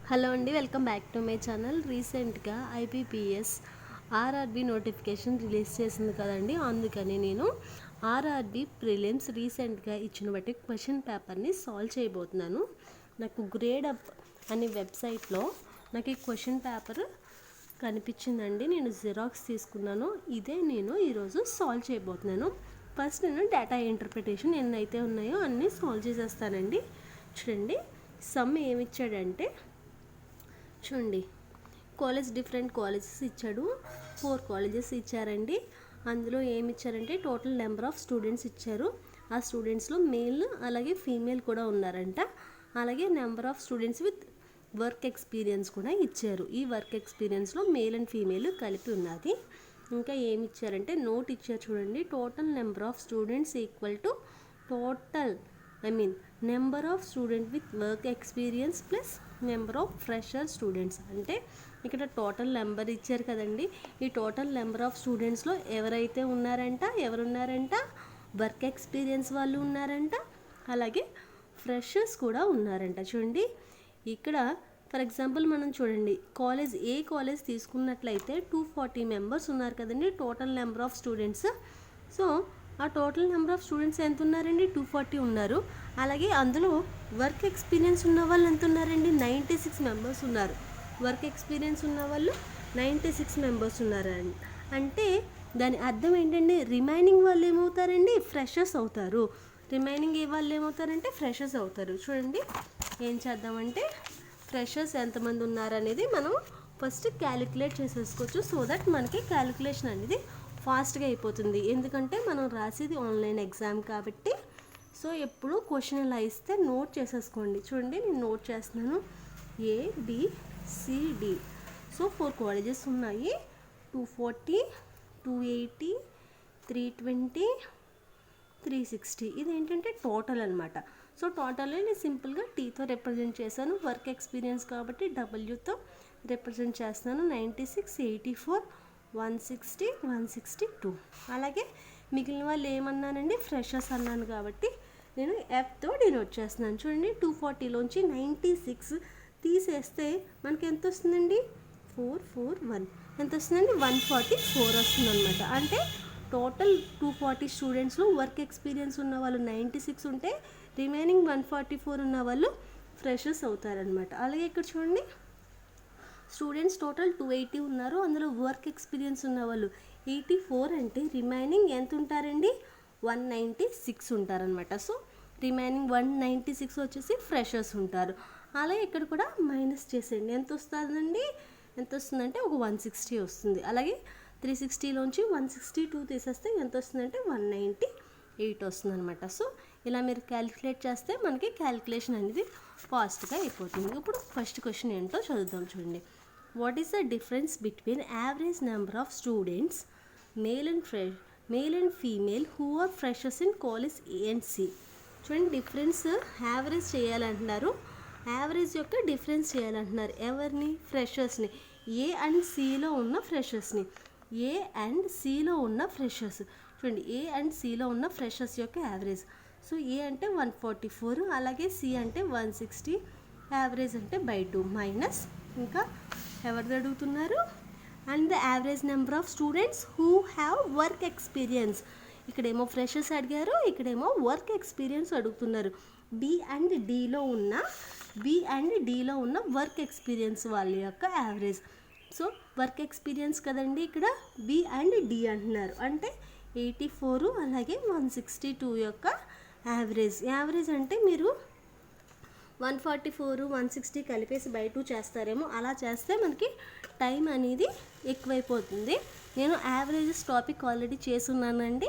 Hello అండి, welcome back to my channel. రీసెంట్గా IBPS RRB notification release చేసింది కదండి. అందుకని నేను ఆర్ఆర్బీ ప్రిలిమ్స్ రీసెంట్గా ఇచ్చిన బట్టి క్వశ్చన్ పేపర్ని సాల్వ్ చేయబోతున్నాను. నాకు గ్రేడ్ అప్ అనే వెబ్సైట్లో నాకు ఈ క్వశ్చన్ పేపర్ కనిపించిందండి. నేను జిరాక్స్ తీసుకున్నాను. ఇదే నేను ఈరోజు సాల్వ్ చేయబోతున్నాను. ఫస్ట్ నేను డేటా ఇంటర్ప్రిటేషన్ ఎన్నైతే ఉన్నాయో అన్నీ సాల్వ్ చేసేస్తానండి. చూడండి, సమ్ ఏమిచ్చాడంటే చూడండి, డిఫరెంట్ కాలేజెస్ ఇచ్చాడు. 4 కాలేజెస్ ఇచ్చారండి. అందులో ఏమి ఇచ్చారంటే టోటల్ నెంబర్ ఆఫ్ స్టూడెంట్స్ ఇచ్చారు. ఆ స్టూడెంట్స్లో మేల్ అలాగే ఫీమేల్ కూడా ఉన్నారంట. అలాగే number of students with work experience కూడా ఇచ్చారు. ఈ వర్క్ ఎక్స్పీరియన్స్లో మేల్ అండ్ ఫీమేల్ కలిపి ఉన్నది. ఇంకా ఏమి ఇచ్చారంటే నోట్ ఇచ్చారు. చూడండి, total number of students equal to total number of student with work experience plus number of fresher students. అంటే ఇక్కడ టోటల్ నెంబర్ ఇచ్చారు కదండి. ఈ టోటల్ నెంబర్ ఆఫ్ స్టూడెంట్స్లో ఎవరున్నారంట వర్క్ ఎక్స్పీరియన్స్ వాళ్ళు ఉన్నారంట, అలాగే ఫ్రెషర్స్ కూడా ఉన్నారంట. చూడండి, ఇక్కడ ఫర్ ఎగ్జాంపుల్ మనం చూడండి, ఏ కాలేజ్ తీసుకున్నట్లయితే 240 మెంబర్స్ ఉన్నారు కదండి total number of students. So ఆ టోటల్ నెంబర్ ఆఫ్ స్టూడెంట్స్ ఎంత ఉన్నారండి? 240 ఉన్నారు. అలాగే అందులో వర్క్ ఎక్స్పీరియన్స్ ఉన్న వాళ్ళు ఎంత ఉన్నారండి? 96 మెంబర్స్ ఉన్నారు. వర్క్ ఎక్స్పీరియన్స్ ఉన్న వాళ్ళు 96 మెంబర్స్ ఉన్నారండి. అంటే దాని అర్థం ఏంటంటే రిమైనింగ్ వాళ్ళు ఏమవుతారండి? ఫ్రెషర్స్ అవుతారు. ఫ్రెషర్స్ అవుతారు. చూడండి, ఏం చేద్దామంటే ఫ్రెషర్స్ ఎంతమంది ఉన్నారనేది మనం ఫస్ట్ క్యాలిక్యులేట్ చేసేసుకోవచ్చు. సో దట్ మనకి క్యాలిక్యులేషన్ అనేది ఫాస్ట్గా అయిపోతుంది. ఎందుకంటే మనం రాసేది ఆన్లైన్ ఎగ్జామ్ కాబట్టి. సో ఎప్పుడు క్వశ్చన్ ఇలా ఇస్తే నోట్ చేసేసుకోండి. చూడండి, నేను నోట్ చేస్తున్నాను. ABCD. సో 4 కాలేజెస్ ఉన్నాయి. 240, 280, 320, 360. ఇది ఏంటంటే టోటల్ అనమాట. సో టోటల్ నేను సింపుల్గా టీతో రిప్రజెంట్ చేశాను. వర్క్ ఎక్స్పీరియన్స్ కాబట్టి Wతో రిప్రజెంట్ చేస్తున్నాను. 96, 84, 160, 162. అలాగే మిగిలిన వాళ్ళు ఏమన్నానండి? ఫ్రెషర్స్ అన్నాను కాబట్టి నేను Fతో డినోట్ చేస్తున్నాను. చూడండి, 240లోంచి 96 తీసేస్తే మనకి ఎంత వస్తుందండి? 441. ఎంత వస్తుందండి? 144 వస్తుంది అనమాట. అంటే టోటల్ 240 స్టూడెంట్స్లో వర్క్ ఎక్స్పీరియన్స్ ఉన్న వాళ్ళు 96 ఉంటే రిమైనింగ్ 144 ఉన్న వాళ్ళు ఫ్రెషర్స్ అవుతారనమాట. అలాగే ఇక్కడ చూడండి, స్టూడెంట్స్ టోటల్ 280 ఉన్నారు. అందులో వర్క్ ఎక్స్పీరియన్స్ ఉన్న వాళ్ళు 84 అంటే రిమైనింగ్ ఎంత ఉంటారండి? 196 ఉంటారనమాట. సో రిమైనింగ్ 196 వచ్చేసి ఫ్రెషర్స్ ఉంటారు. అలాగే ఇక్కడ కూడా మైనస్ చేసేయండి. ఎంత వస్తుందంటే ఒక 160 వస్తుంది. అలాగే 360లోంచి 162 తీసేస్తే ఎంత వస్తుందంటే 198 వస్తుంది అనమాట. సో ఇలా మీరు క్యాలిక్యులేట్ చేస్తే మనకి క్యాలిక్యులేషన్ అనేది ఫాస్ట్గా అయిపోతుంది. ఇప్పుడు ఫస్ట్ క్వశ్చన్ ఏంటో చదువుదాం. చూడండి, what is the difference between average number of students male and female who are freshers in college A and C? చూడండి, డిఫరెన్స్ యావరేజ్ చేయాలంటున్నారు. యావరేజ్ యొక్క డిఫరెన్స్ చేయాలంటున్నారు. ఎవరిని? ఫ్రెషర్స్ని. A and Cలో ఉన్న ఫ్రెషర్స్ని. చూడండి, A and Cలో ఉన్న ఫ్రెషర్స్ యొక్క యావరేజ్. సో A అంటే 144, అలాగే C అంటే 160, యావరేజ్ అంటే /2 మైనస్ ఇంకా ఎవరిది అడుగుతున్నారు? And the average number of students who have work experience. ఇక్కడేమో ఫ్రెషర్స్ అడిగారు, ఇక్కడేమో వర్క్ ఎక్స్పీరియన్స్ అడుగుతున్నారు. B and Dలో ఉన్న వర్క్ ఎక్స్పీరియన్స్ వాళ్ళ యొక్క యావరేజ్. సో వర్క్ ఎక్స్పీరియన్స్ కదండి, ఇక్కడ B and D అంటున్నారు. అంటే 84 అలాగే 162 యొక్క యావరేజ్ అంటే మీరు 144, 160 కలిపేసి /2 చేస్తారేమో. అలా చేస్తే మనకి టైం అనేది ఎక్కువైపోతుంది. నేను యావరేజెస్ టాపిక్ ఆల్రెడీ చేసున్నానండి.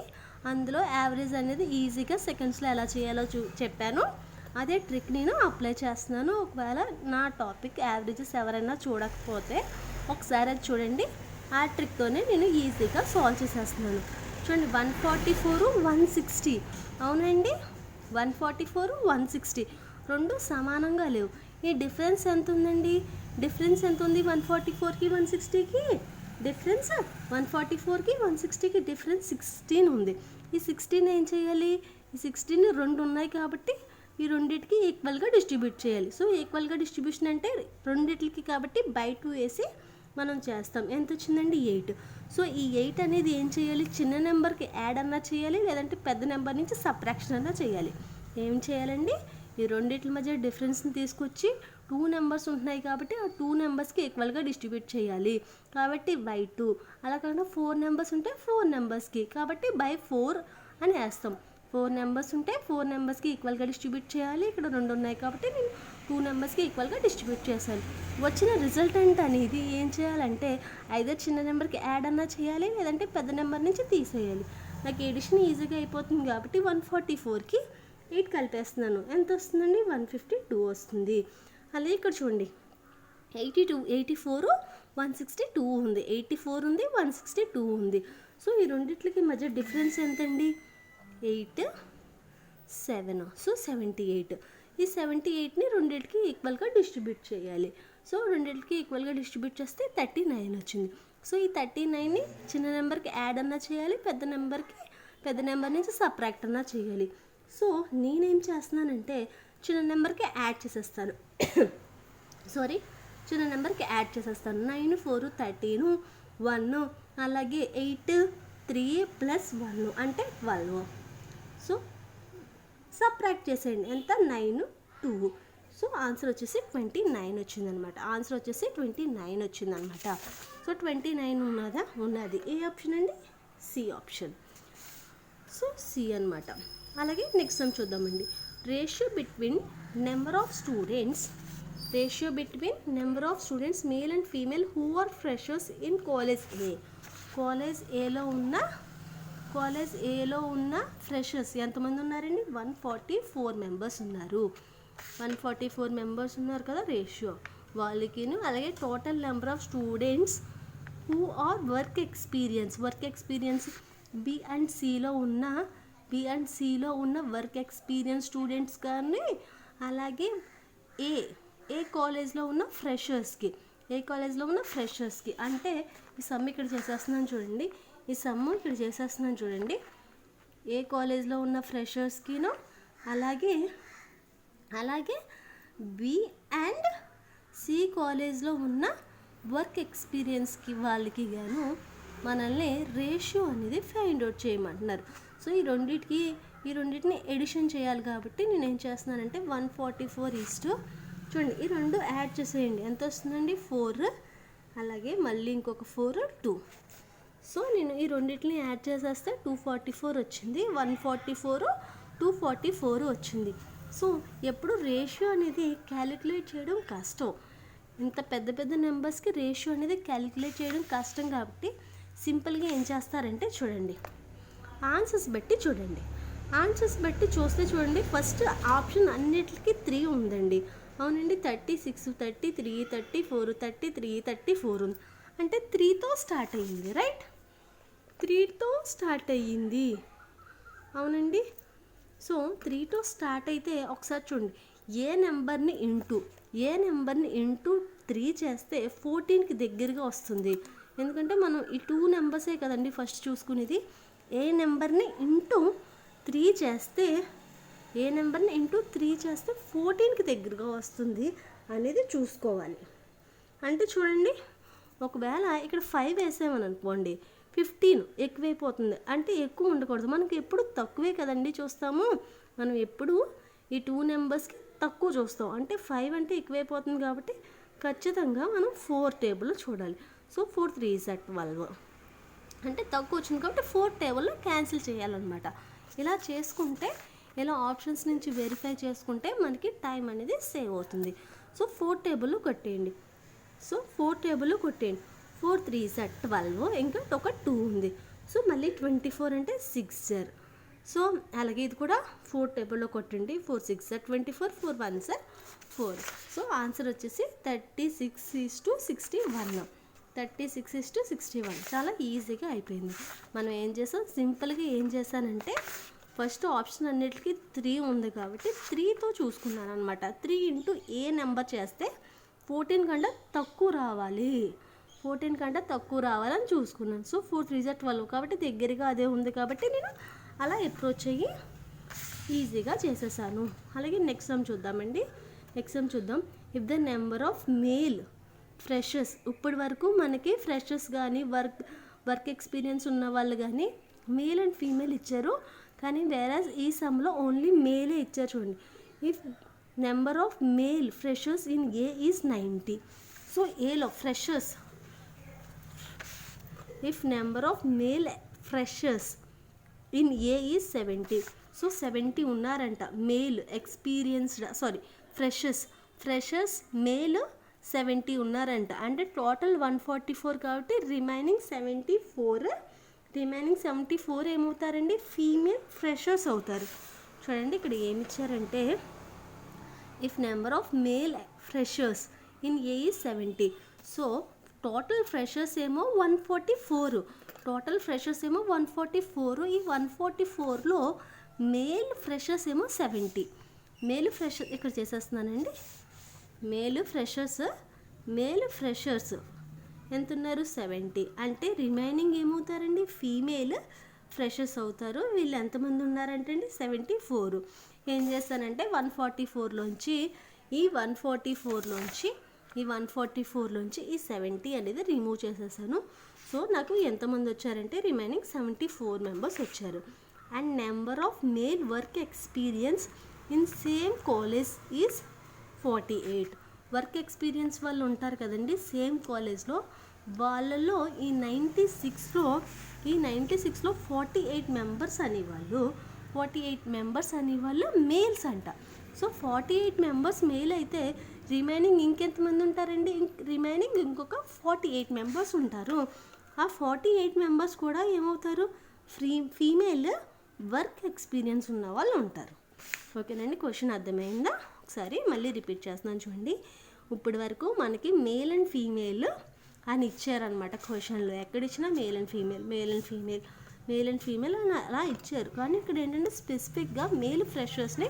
అందులో యావరేజ్ అనేది ఈజీగా సెకండ్స్లో ఎలా చేయాలో చెప్పాను. అదే ట్రిక్ నేను అప్లై చేస్తున్నాను. ఒకవేళ నా టాపిక్ యావరేజెస్ ఎవరైనా చూడకపోతే ఒకసారి అది చూడండి. ఆ ట్రిక్తోనే నేను ఈజీగా సాల్వ్ చేసేస్తున్నాను. చూడండి, 144, 160. అవునండి, 144, 160 రెండు సమానంగా లేవు. ఈ డిఫరెన్స్ ఎంత ఉందండి? 144కి 160కి డిఫరెన్స్ 144కి 160కి డిఫరెన్స్ 16 ఉంది. ఈ 16 ఏం చేయాలి? ఈ 16 రెండు ఉన్నాయి కాబట్టి ఈ రెండింటికి ఈక్వల్గా డిస్ట్రిబ్యూట్ చేయాలి. సో ఈక్వల్గా డిస్ట్రిబ్యూషన్ అంటే రెండింటికి కాబట్టి బై 2 వేసి మనం చేస్తాం. ఎంత వచ్చిందండి? 8. సో ఈ 8 అనేది ఏం చేయాలి? చిన్న నెంబర్కి యాడ్ అన్నా చేయాలి, లేదంటే పెద్ద నెంబర్ నుంచి సబ్ట్రాక్షన్ అన్నా చేయాలి. ఏం చేయాలండి? ఈ రెండింటి మధ్య డిఫరెన్స్ని తీసుకొచ్చి 2 నెంబర్స్ ఉంటున్నాయి కాబట్టి ఆ 2 నెంబర్స్కి ఈక్వల్గా డిస్ట్రిబ్యూట్ చేయాలి. కాబట్టి బై 2. అలా కాకుండా 4 నెంబర్స్ ఉంటే 4 నెంబర్స్కి కాబట్టి బై 4 అని వేస్తాం. 4 నెంబర్స్ ఉంటే 4 నెంబర్స్కి ఈక్వల్గా డిస్ట్రిబ్యూట్ చేయాలి. ఇక్కడ 2 ఉన్నాయి కాబట్టి నేను 2 నెంబర్స్కి ఈక్వల్గా డిస్ట్రిబ్యూట్ చేశాను. వచ్చిన రిజల్టెంట్ అనేది ఏం చేయాలంటే ఐదర్ చిన్న నెంబర్కి యాడ్ అన్నా చేయాలి, లేదంటే పెద్ద నెంబర్ నుంచి తీసేయాలి. నాకు ఎడిషన్ ఈజీగా అయిపోతుంది కాబట్టి 144కి 8 కలిపేస్తున్నాను. ఎంత వస్తుందండి? 152 వస్తుంది. అలాగే ఇక్కడ చూడండి 84 162 ఉంది, 84 ఉంది, 162 ఉంది. సో ఈ రెండిట్లకి మధ్య డిఫరెన్స్ ఎంతండి? 8 7. సో 78. ఈ 78ని రెండింటికి ఈక్వల్గా డిస్ట్రిబ్యూట్ చేయాలి. సో రెండింటికి ఈక్వల్గా డిస్ట్రిబ్యూట్ చేస్తే 39 వచ్చింది. సో ఈ 39ని చిన్న నెంబర్కి యాడ్ అన్నా చేయాలి, పెద్ద నెంబర్ నుంచి సబ్ట్రాక్ట్ అన్నా చేయాలి. సో నేనేం చేస్తున్నానంటే చిన్న నెంబర్కి యాడ్ చేసేస్తాను. చిన్న నెంబర్కి యాడ్ చేసేస్తాను. 9 4 13 1, అలాగే 8 3 + 1 అంటే 12. సో సబ్ట్రాక్ట్ చేసేయండి. ఎంత? 9 2. సో ఆన్సర్ వచ్చేసి 29 వచ్చిందనమాట. సో 29 ఉన్నది ఏ ఆప్షన్ అండి? C option. సో సి అనమాట. అలాగే నెక్స్ట్ సమ్ చూద్దామండి. Ratio between number of students male and female who are freshers in college A. College ఏలో ఉన్న ఫ్రెషర్స్ ఎంతమంది ఉన్నారండి? 144 మెంబర్స్ ఉన్నారు. 144 మెంబర్స్ ఉన్నారు కదా రేషియో వాళ్ళకిను. అలాగే total number of students who are work experience B and సిలో ఉన్న వర్క్ ఎక్స్పీరియన్స్ స్టూడెంట్స్ కానీ, అలాగే ఏ కాలేజ్లో ఉన్న ఫ్రెషర్స్కి అంటే ఈ సమ్ ఇక్కడ చేసేస్తున్నాను చూడండి. ఏ కాలేజ్లో ఉన్న ఫ్రెషర్స్కిను, అలాగే బి అండ్ సి కాలేజ్లో ఉన్న వర్క్ ఎక్స్పీరియన్స్కి వాళ్ళకి గాను మనల్ని రేషియో అనేది ఫైండ్ అవుట్ చేయమంటున్నారు. సో ఈ రెండింటిని ఎడిషన్ చేయాలి కాబట్టి నేను ఏం చేస్తున్నానంటే 144 చూడండి ఈ రెండు యాడ్ చేసేయండి. ఎంత వస్తుందండి? 4. అలాగే మళ్ళీ ఇంకొక 4 2. సో నేను ఈ రెండింటిని యాడ్ చేసేస్తే 244 వచ్చింది. 144 244 వచ్చింది. సో ఎప్పుడు రేషియో అనేది క్యాలిక్యులేట్ చేయడం కష్టం. ఇంత పెద్ద నెంబర్స్కి రేషియో అనేది క్యాలిక్యులేట్ చేయడం కష్టం కాబట్టి సింపుల్గా ఏం చేస్తారంటే చూడండి ఆన్సర్స్ బట్టి చూస్తే చూడండి ఫస్ట్ ఆప్షన్ అన్నిటికీ 3 ఉందండి. అవునండి. 36 33 34 33 34 ఉంది. అంటే 3తో స్టార్ట్ అయ్యింది. రైట్? 3తో స్టార్ట్ అయ్యింది. అవునండి. సో 3తో స్టార్ట్ అయితే ఒకసారి చూడండి ఏ నెంబర్ని ఇంటూ 3 చేస్తే 14కి దగ్గరగా వస్తుంది. ఎందుకంటే మనం ఈ 2 నెంబర్సే కదండి ఫస్ట్ చూసుకునేది. ఏ నెంబర్ని ఇంటూ 3 చేస్తే 14కి దగ్గరగా వస్తుంది అనేది చూసుకోవాలి. అంటే చూడండి ఒకవేళ ఇక్కడ 5 వేసామని అనుకోండి 15 ఎక్కువైపోతుంది. అంటే ఎక్కువ ఉండకూడదు. మనకి ఎప్పుడు తక్కువే కదండి చూస్తాము. మనం ఎప్పుడు ఈ 2 నెంబర్స్కి తక్కువ చూస్తాం. అంటే 5 అంటే ఎక్కువైపోతుంది కాబట్టి ఖచ్చితంగా మనం 4 టేబుల్లో చూడాలి. సో 4 3 12 అంటే తక్కువ వచ్చింది కాబట్టి 4 టేబుల్లో క్యాన్సిల్ చేయాలన్నమాట. ఇలా చేసుకుంటే ఇలా ఆప్షన్స్ నుంచి వెరిఫై చేసుకుంటే మనకి టైం అనేది సేవ్ అవుతుంది. సో 4 టేబుల్లో కొట్టేయండి. 4 3 12 ఇంకా ఒక 2 ఉంది. సో మళ్ళీ 24 అంటే 6. సో అలాగే ఇది కూడా 4 టేబుల్లో కొట్టండి. 4 6 24 4 1 4. సో ఆన్సర్ వచ్చేసి 36:61. 36:61 చాలా ఈజీగా అయిపోయింది. మనం ఏం చేసాం సింపుల్గా ఏం చేశానంటే ఫస్ట్ ఆప్షన్ అన్నిటికీ 3 ఉంది కాబట్టి 3తో చూసుకున్నాను అనమాట. 3 ఇంటూ ఏ నెంబర్ చేస్తే 14 కంటే తక్కువ రావాలని చూసుకున్నాను. సో 4 3 12 కాబట్టి దగ్గరగా అదే ఉంది కాబట్టి నేను అలా అప్రోచ్ అయ్యి ఈజీగా చేసేసాను. అలాగే నెక్స్ట్ సమ్ చూద్దామండి. నెక్స్ట్ సమ్ చూద్దాం. If the number of male freshers, ఇప్పటి వరకు మనకి ఫ్రెషర్స్ కానీ వర్క్ ఎక్స్పీరియన్స్ ఉన్న వాళ్ళు కానీ మేల్ అండ్ ఫీమేల్ ఇచ్చారు, కానీ వేరాజ్ ఈ సమ్లో ఓన్లీ మేలే ఇచ్చారు. చూడండి, if number of male freshers in A is 90. So ఏలో freshers, if number of male freshers in A is 70. So 70 ఉన్నారంట మేల్ ఎక్స్పీరియన్స్డ్, ఫ్రెషర్స్ మేల్ 70 ఉన్నారంట. అంటే టోటల్ 144 కాబట్టి రిమైనింగ్ 74 ఏమవుతారండి, ఫీమేల్ ఫ్రెషర్స్ అవుతారు. చూడండి ఇక్కడ ఏమి ఇచ్చారంటే if number of male freshers in A is 70. So total freshers ఏమో 144, ఈ 144లో మేల్ ఫ్రెషర్స్ ఏమో 70. మేల్ ఫ్రెషర్ ఇక్కడ చేసేస్తున్నానండి. మేల్ ఫ్రెషర్స్ ఎంత ఉన్నారు, 70. అంటే రిమైనింగ్ ఏమవుతారండి, ఫీమేల్ ఫ్రెషర్స్ అవుతారు. వీళ్ళు ఎంతమంది ఉన్నారంటే అండి 74. ఏం చేస్తానంటే 144లోంచి ఈ 70 అనేది రిమూవ్ చేసేసాను. సో నాకు ఎంతమంది వచ్చారంటే రిమైనింగ్ 74 మెంబర్స్ వచ్చారు. And number of male work experience in same college is 48. Work experience వాళ్ళు ఉంటారు కదండి సేమ్ కాలేజ్లో, వాళ్ళలో ఈ 96లో 48 మెంబర్స్ అనేవాళ్ళు మేల్స్ అంట. సో 48 మెంబర్స్ మేల్ అయితే రిమైనింగ్ ఇంకెంతమంది ఉంటారండి, రిమైనింగ్ ఇంకొక 48 మెంబర్స్ ఉంటారు. ఆ 48 మెంబర్స్ కూడా ఏమవుతారు, ఫీమేల్ వర్క్ ఎక్స్పీరియన్స్ ఉన్న వాళ్ళు ఉంటారు. ఓకేనండి, క్వశ్చన్ అర్థమైందా? ఒకసారి మళ్ళీ రిపీట్ చేస్తున్నాను చూడండి. ఇప్పటి వరకు మనకి మేల్ అండ్ ఫీమేల్ అని ఇచ్చారనమాట క్వశ్చన్లో. ఎక్కడ ఇచ్చినా మేల్ అండ్ ఫీమేల్ అని అలా ఇచ్చారు. కానీ ఇక్కడ ఏంటంటే స్పెసిఫిక్గా మేల్ ఫ్రెషర్స్ని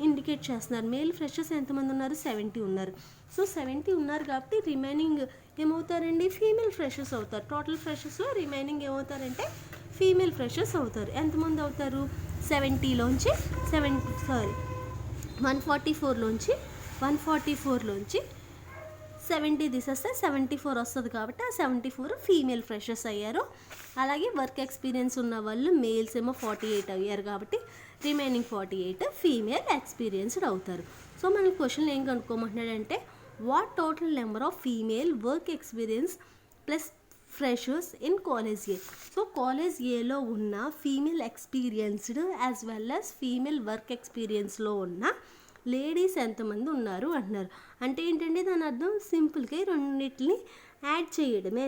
ఇండికేట్ చేస్తున్నారు. మేల్ ఫ్రెషర్స్ ఎంతమంది ఉన్నారు, 70 ఉన్నారు. సో 70 ఉన్నారు కాబట్టి రిమైనింగ్ ఏమవుతారండి, ఫీమేల్ ఫ్రెషర్స్ అవుతారు. టోటల్ ఫ్రెషర్స్లో రిమైనింగ్ ఏమవుతారంటే ఫీమేల్ ఫ్రెషర్స్ అవుతారు. ఎంతమంది అవుతారు, 144లోంచి 70 తీసేస్తే 74 వస్తుంది కాబట్టి ఆ 74 ఫీమేల్ ఫ్రెషర్స్ అయ్యారు. అలాగే వర్క్ ఎక్స్పీరియన్స్ ఉన్న వాళ్ళు మేల్స్ ఏమో 48 అయ్యారు కాబట్టి రిమైనింగ్ 48 ఫీమేల్ ఎక్స్పీరియన్స్డ్ అవుతారు. సో మన క్వశ్చన్లో ఏం కనుక్కోమంటున్నాడంటే what total number of female work experience plus freshers in college A. So college ఏలో ఉన్న female experienced as well as female work ఎక్స్పీరియన్స్లో ఉన్న లేడీస్ ఎంతమంది ఉన్నారు అంటున్నారు. అంటే ఏంటంటే దాని అర్థం సింపుల్గా ఈ రెండింటిని యాడ్ చేయడమే.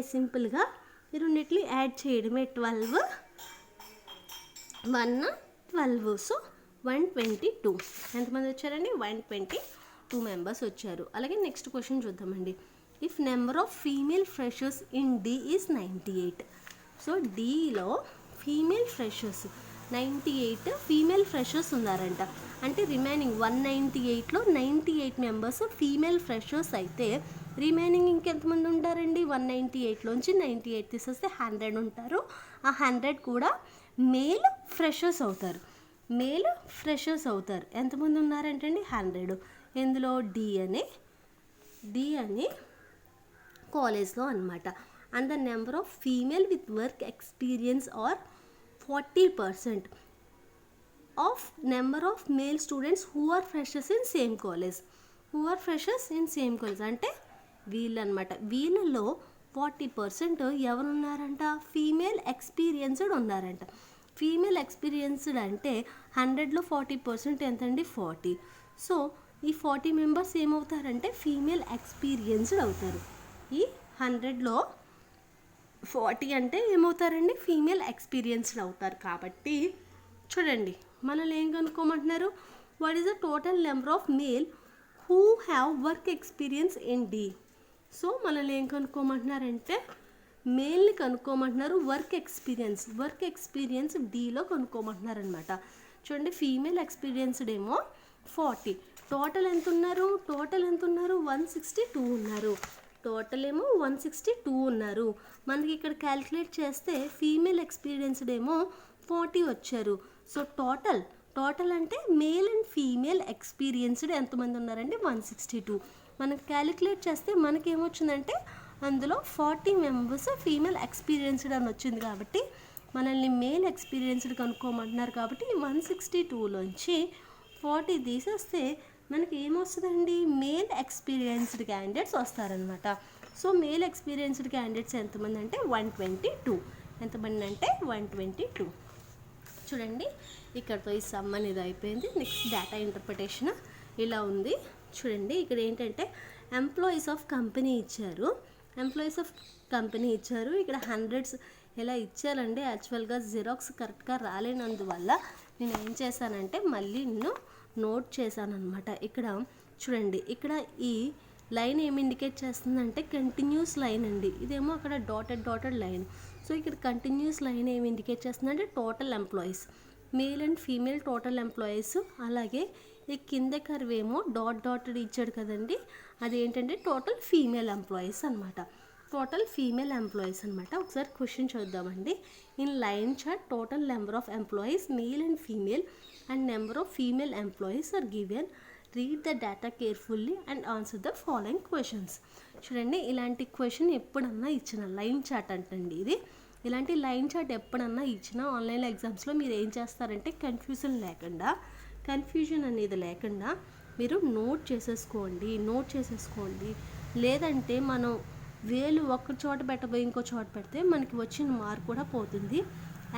12 సో 122 ఎంతమంది వచ్చారండి, 122 మెంబర్స్ వచ్చారు. అలాగే నెక్స్ట్ క్వశ్చన్ చూద్దామండి. If number of female freshers in D is 98. So డీలో ఫీమేల్ ఫ్రెషర్స్ 98 ఫీమేల్ ఫ్రెషర్స్ ఉన్నారంట. అంటే రిమైనింగ్ 198లో 98 మెంబర్స్ ఫీమేల్ ఫ్రెషర్స్ అయితే రిమైనింగ్ ఇంకెంతమంది ఉంటారండి, 198లోంచి 98 తీసేస్తే 100 ఉంటారు. ఆ 100 కూడా మేల్ ఫ్రెషర్స్ అవుతారు. ఎంతమంది ఉన్నారంటే అండి 100. ఎందులో, డి అని కాలేజ్లో అనమాట. And the number of female with work experience are 40% of number of male students who are freshers in same college. అంటే వీళ్ళనమాట. వీళ్ళలో 40% ఎవరున్నారంట, ఫీమేల్ ఎక్స్పీరియన్స్డ్ ఉన్నారంట. ఫీమేల్ ఎక్స్పీరియన్స్డ్ అంటే 100లో 40% ఎంతండి, 40. సో ఈ 40 మెంబర్స్ ఏమవుతారంటే ఫీమేల్ ఎక్స్పీరియన్స్డ్ అవుతారు. ఈ 100లో 40 అంటే ఏమవుతారండి, ఫీమేల్ ఎక్స్పీరియన్స్డ్ అవుతారు. కాబట్టి చూడండి మనల్ని ఏం కనుక్కోమంటున్నారు, what is the total number of male who have work experience in D. So మనల్ని ఏం కనుక్కోమంటున్నారంటే మేల్ని కనుక్కోమంటున్నారు, వర్క్ ఎక్స్పీరియన్స్ డీలో కనుక్కోమంటున్నారనమాట. చూడండి ఫీమేల్ ఎక్స్పీరియన్స్డ్ ఏమో 40. టోటల్ ఎంత ఉన్నారు, 162 ఉన్నారు. టోటల్ ఏమో 162 ఉన్నారు. మనకి ఇక్కడ క్యాలిక్యులేట్ చేస్తే ఫీమేల్ ఎక్స్పీరియన్స్డ్ ఏమో 40 వచ్చారు. సో టోటల్ టోటల్ అంటే మేల్ అండ్ ఫీమేల్ ఎక్స్పీరియన్స్డ్ ఎంతమంది ఉన్నారంటే 162. మనం క్యాలిక్యులేట్ చేస్తే మనకి ఏమొచ్చిందంటే అందులో 40 మెంబర్స్ ఫీమేల్ ఎక్స్పీరియన్స్డ్ అని వచ్చింది. కాబట్టి మనల్ని మేల్ ఎక్స్పీరియన్స్డ్ కనుక్కోమంటున్నారు. కాబట్టి 162లోంచి 40 తీసేస్తే మనకి ఏమొస్తుందండి, మేల్ ఎక్స్పీరియన్స్డ్ క్యాండిడేట్స్ వస్తారనమాట. సో మేల్ ఎక్స్పీరియన్స్డ్ క్యాండిడేట్స్ ఎంతమంది అంటే 122. ఎంతమంది అంటే 122. చూడండి ఇక్కడతో ఈ సమ్ అనేది అయిపోయింది. నెక్స్ట్ డేటా ఇంటర్ప్రిటేషన్ ఇలా ఉంది. చూడండి ఇక్కడ ఏంటంటే ఎంప్లాయీస్ ఆఫ్ కంపెనీ ఇచ్చారు. ఇక్కడ హండ్రెడ్స్ ఇలా ఇచ్చారండి. యాక్చువల్గా జిరాక్స్ కరెక్ట్గా రాలేనందువల్ల నేను ఏం చేశానంటే మళ్ళీ నోట్ చేశాను అనమాట. ఇక్కడ చూడండి ఇక్కడ ఈ లైన్ ఏమి ఇండికేట్ చేస్తుందంటే కంటిన్యూస్ లైన్ అండి. ఇదేమో అక్కడ డాటెడ్ లైన్. సో ఇక్కడ కంటిన్యూస్ లైన్ ఏమి ఇండికేట్ చేస్తుందంటే total employees, male and female total employees. అలాగే ఈ కింద కర్వ్ ఏమో డాటెడ్ ఇచ్చాడు కదండి, అది ఏంటంటే టోటల్ ఫీమేల్ ఎంప్లాయీస్ అనమాట. ఒకసారి క్వశ్చన్ చూద్దామండి. In line chart total number of employees male and female and number of female employees are given. Read the data carefully and answer the following questions. చూడండి ఇలాంటి question ఎప్పుడన్నా ఇచ్చిన line chart అంటండి ఇది. ఇలాంటి లైన్ చార్ట్ ఎప్పుడన్నా ఇచ్చిన online ఎగ్జామ్స్లో మీరు ఏం చేస్తారంటే కన్ఫ్యూజన్ అనేది లేకుండా మీరు నోట్ చేసేసుకోండి. లేదంటే మనం వేలు ఒక చోట పెట్టబోయి ఇంకో చోట పెడితే మనకి వచ్చిన మార్క్ కూడా పోతుంది.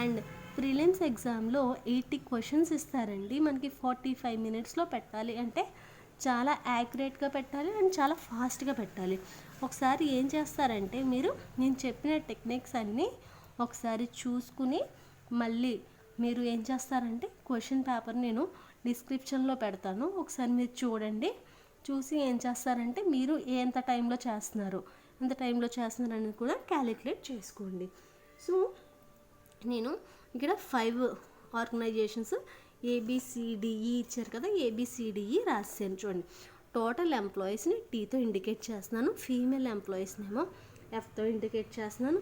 అండ్ ప్రిలిమ్స్ ఎగ్జామ్లో 80 క్వశ్చన్స్ ఇస్తారండి. మనకి 45 మినిట్స్లో పెట్టాలి అంటే చాలా యాక్యురేట్గా పెట్టాలి అండ్ చాలా ఫాస్ట్గా పెట్టాలి. ఒకసారి ఏం చేస్తారంటే నేను చెప్పిన టెక్నిక్స్ అన్నీ ఒకసారి చూసుకుని మళ్ళీ మీరు ఏం చేస్తారంటే క్వశ్చన్ పేపర్ నేను డిస్క్రిప్షన్లో పెడతాను. ఒకసారి మీరు చూసి ఏం చేస్తారంటే మీరు ఎంత టైంలో చేస్తున్నారని కూడా క్యాలిక్యులేట్ చేసుకోండి. సో నేను ఇక్కడ 5 ఆర్గనైజేషన్స్ ABCDE ఇచ్చారు కదా, ABCDE రాసాను. చూడండి టోటల్ ఎంప్లాయీస్ని Tతో ఇండికేట్ చేస్తున్నాను, ఫీమేల్ ఎంప్లాయీస్నేమో Fతో ఇండికేట్ చేస్తున్నాను.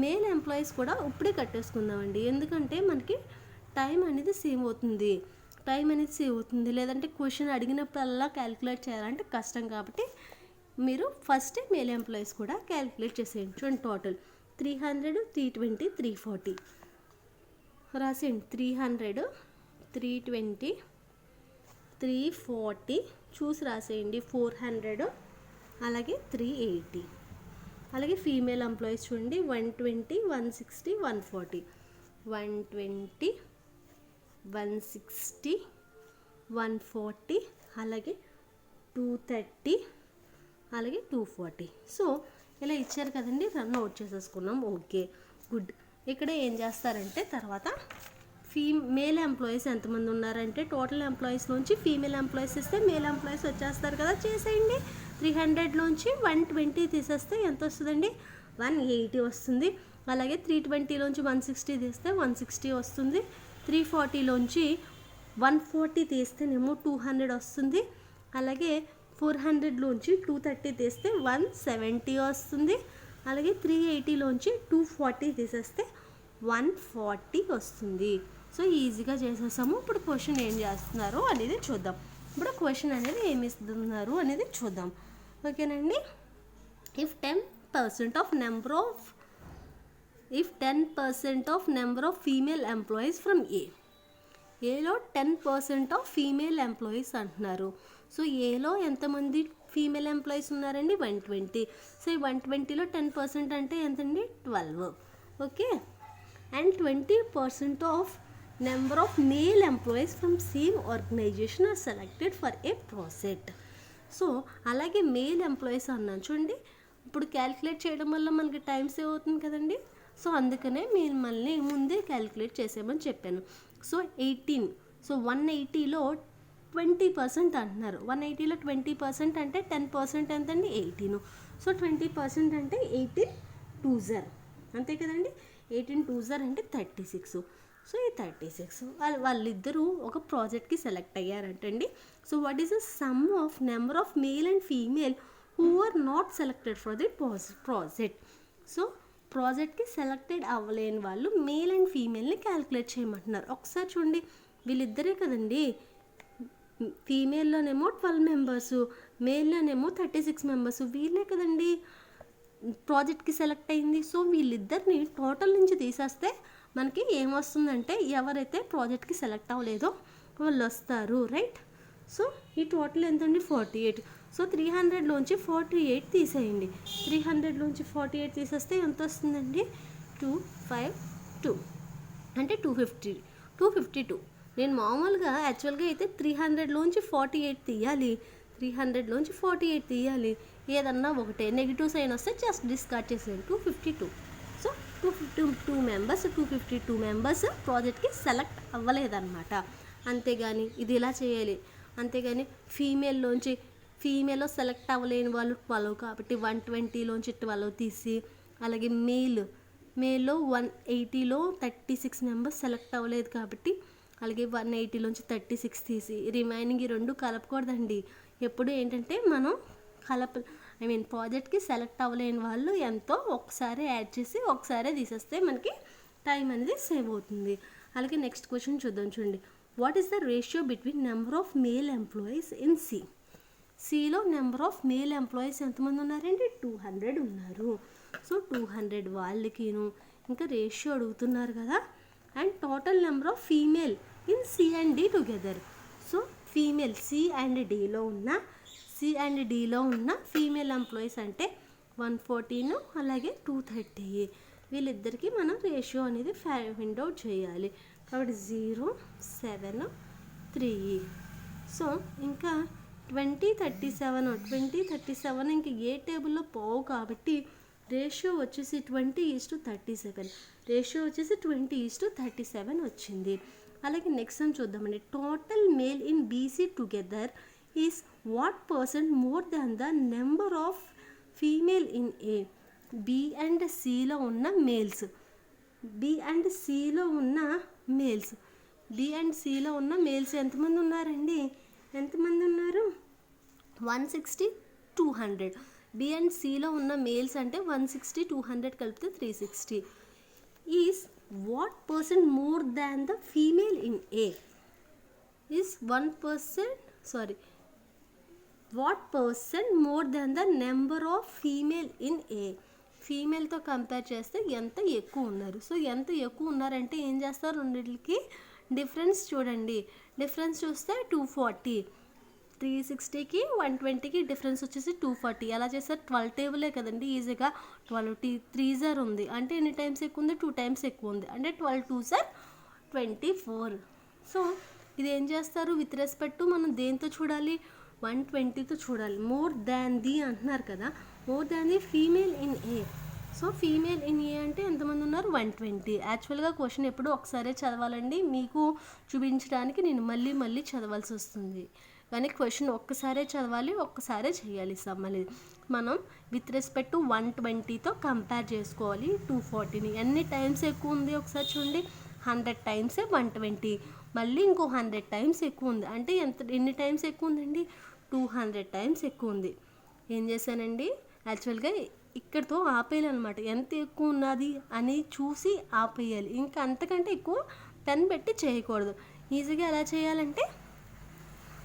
మేల్ ఎంప్లాయీస్ కూడా ఇప్పుడే కట్టేసుకుందామండి, ఎందుకంటే మనకి టైం అనేది సేవ్ అవుతుంది. లేదంటే క్వశ్చన్ అడిగినప్పుడల్లా క్యాలిక్యులేట్ చేయాలంటే కష్టం. కాబట్టి మీరు ఫస్ట్ మేల్ ఎంప్లాయీస్ కూడా క్యాలిక్యులేట్ చేసేయండి. చూడండి టోటల్ 300, 320, 340 రాసేయండి. 300, 320, 340 చూసి రాసేయండి. 400 అలాగే 380. అలాగే ఫీమేల్ ఎంప్లాయీస్ చూడండి 120, 160, 140. 120, 160, 140 అలాగే 230 అలాగే 240. సో ఇలా ఇచ్చారు కదండి, నోట్ చేసేసుకున్నాం. Okay good. ఇక్కడ ఏం చేస్తారంటే తర్వాత మేల్ ఎంప్లాయీస్ ఎంతమంది ఉన్నారంటే టోటల్ ఎంప్లాయీస్లోంచి ఫీమేల్ ఎంప్లాయీస్ ఇస్తే మేల్ ఎంప్లాయీస్ వచ్చేస్తారు కదా, చేసేయండి. 300లోంచి 120 తీసేస్తే ఎంత వస్తుందండి, 180 వస్తుంది. అలాగే 320లోంచి 160 తీస్తే 160 వస్తుంది. 340లోంచి 140 తీస్తేనేమో 200 వస్తుంది. అలాగే 400లోంచి 230 తీస్తే 170 వస్తుంది. అలాగే 380లోంచి 240 తీసేస్తే 140 వస్తుంది. సో ఈజీగా చేసేసాము. ఇప్పుడు క్వశ్చన్ ఏం చేస్తున్నారు అనేది చూద్దాం. ఇప్పుడు క్వశ్చన్ అనేది ఏమి ఇస్తున్నారు అనేది చూద్దాం. ఓకేనండి. If 10% of number of female employees from ఏలో 10% ఆఫ్ ఫీమేల్ ఎంప్లాయీస్ అంటున్నారు. సో ఏలో ఎంతమంది ఫీమేల్ ఎంప్లాయీస్ ఉన్నారండి, 120. సో ఈ 120లో 10% అంటే ఎంతండి, 12. Okay. And 20% of number of male employees from same organisation are selected for a project. So అలాగే మేల్ ఎంప్లాయీస్ అన్నాను చూడండి. ఇప్పుడు క్యాలిక్యులేట్ చేయడం వల్ల మనకి టైం సేవ్ అవుతుంది కదండి. సో అందుకనే మీరు మళ్ళీ ముందే క్యాలిక్యులేట్ చేసేయమని చెప్పాను. సో 18. సో 180లో 20% అంటున్నారు. 180లో 20% అంటే 10% ఎంతండి, 18. సో 20% అంటే 18 2s అంతే కదండి. 18 2s అంటే 36. సో ఈ 36 వాళ్ళిద్దరూ ఒక ప్రాజెక్ట్కి సెలెక్ట్ అయ్యారంటండి. So what is the sum of number of male and female who are not selected for the project. So ప్రాజెక్ట్కి సెలెక్టెడ్ అవ్వలేని వాళ్ళు మేల్ అండ్ ఫీమేల్ని క్యాలిక్యులేట్ చేయమంటున్నారు. ఒకసారి చూడండి వీళ్ళిద్దరే కదండి. ఫీమేల్లోనేమో 12 మెంబర్స్, మేల్లోనేమో 36 మెంబర్స్. వీళ్ళే కదండి ప్రాజెక్ట్కి సెలెక్ట్ అయింది. సో వీళ్ళిద్దరిని టోటల్ నుంచి తీసేస్తే మనకి ఏమొస్తుందంటే ఎవరైతే ప్రాజెక్ట్కి సెలెక్ట్ అవ్వలేదో వాళ్ళు వస్తారు, రైట్. సో ఈ టోటల్ ఎంతండి 48. సో 300లోంచి 48 తీసేయండి. 300లోంచి 48 తీసేస్తే ఎంత వస్తుందండి 252 అంటే 252. నేను మామూలుగా యాక్చువల్గా అయితే 300లోంచి 48 తీయాలి, 300లోంచి 48 తీయాలి. ఏదన్నా ఒకటే నెగిటివ్ సైన్ వస్తే జస్ట్ డిస్కార్డ్ చేసేయండి. 252. సో 252 మెంబర్స్ ప్రాజెక్ట్కి సెలెక్ట్ అవ్వలేదన్నమాట. అంతేగాని ఇది ఇలా చేయాలి. అంతేగాని ఫీమేల్లో సెలెక్ట్ అవ్వలేని వాళ్ళు 12 కాబట్టి 120లోంచి 12 తీసి, అలాగే మేల్లో 180లో 36 మెంబర్స్ సెలెక్ట్ అవ్వలేదు కాబట్టి అలాగే 180లోంచి 36 తీసి రిమైనింగ్ ఈ రెండు కలపకూడదండి. ఎప్పుడు ఏంటంటే మనం ప్రాజెక్ట్కి సెలెక్ట్ అవ్వలేని వాళ్ళు ఎంతో ఒకసారి యాడ్ చేసి ఒకసారి తీసేస్తే మనకి టైం అనేది సేవ్ అవుతుంది. అలాగే నెక్స్ట్ క్వశ్చన్ చూద్దాం. చూడండి, what is the ratio between number of male employees in సిలో నెంబర్ ఆఫ్ మేల్ ఎంప్లాయీస్ ఎంతమంది ఉన్నారండి 200 ఉన్నారు. సో 200 వాళ్ళకిను ఇంకా రేషియో అడుగుతున్నారు కదా. And total number of female in C and D together. So female C and డిలో ఉన్న ఫీమేల్ ఎంప్లాయీస్ అంటే 114 అలాగే 230. వీళ్ళిద్దరికీ మనం రేషియో అనేది ఫైండ్ అవుట్ చేయాలి. కాబట్టి 0, 7, 3. సో ఇంకా 2037 ఇంక ఏ టేబుల్లో పోవు కాబట్టి రేషియో వచ్చేసి 20:37. రేషియో వచ్చేసి 20:37 వచ్చింది. అలాగే నెక్స్ట్ టైం చూద్దామండి. Total male in BC together is what percent more than the number of female in A. B and సిలో ఉన్న మేల్స్, బి అండ్ సిలో ఉన్న మేల్స్ ఎంతమంది ఉన్నారండి? ఎంతమంది ఉన్నారు? 160, 200. బి అండ్ సిలో ఉన్న మేల్స్ అంటే 160, 200 కలిపితే 360. Is what percent more than the female in A? Is 1%, what percent more than the number of female in A. ఫీమేల్తో కంపేర్ చేస్తే ఎంత ఎక్కువ ఉన్నారు. సో ఎంత ఎక్కువ ఉన్నారంటే ఏం చేస్తారు, రెండింటికి డిఫరెన్స్ చూడండి. డిఫరెన్స్ చూస్తే 240. 360కి 120కి డిఫరెన్స్ వచ్చేసి 240. ఎలా చేస్తారు? 12 టేబులే కదండి, ఈజీగా 12 3s ఉంది అంటే ఎన్ని టైమ్స్ ఎక్కువ ఉంది? 2 టైమ్స్ ఎక్కువ ఉంది అంటే 12 2s 24. సో ఇది ఏం చేస్తారు విత్ రెస్పెక్ట్ మనం దేంతో చూడాలి? 120తో చూడాలి. మోర్ దాన్ ది అంటున్నారు కదా, more than the female in A. So female in ఏ అంటే ఎంతమంది ఉన్నారు? 120. యాక్చువల్గా క్వశ్చన్ ఎప్పుడు ఒకసారే చదవాలండి, మీకు చూపించడానికి నేను మళ్ళీ చదవాల్సి వస్తుంది. కానీ క్వశ్చన్ ఒక్కసారే చదవాలి, ఒక్కసారే చేయాలి సమ్మలి. మనం విత్ రెస్పెక్ట్ టు 120తో కంపేర్ చేసుకోవాలి 240ని. ఎన్ని టైమ్స్ ఎక్కువ ఉంది ఒకసారి చూడండి. 100 టైమ్సే 120, మళ్ళీ ఇంకో 100 టైమ్స్ ఎక్కువ ఉంది అంటే ఎన్ని టైమ్స్ ఎక్కువ ఉందండి? 200 టైమ్స్ ఎక్కువ ఉంది. ఏం చేశానండి, యాక్చువల్గా ఇక్కడితో ఆపేయాలన్నమాట. ఎంత ఎక్కువ ఉన్నది అని చూసి ఆపేయాలి, ఇంకా అంతకంటే ఎక్కువ పెన్ పెట్టి చేయకూడదు. ఈజీగా ఎలా చేయాలంటే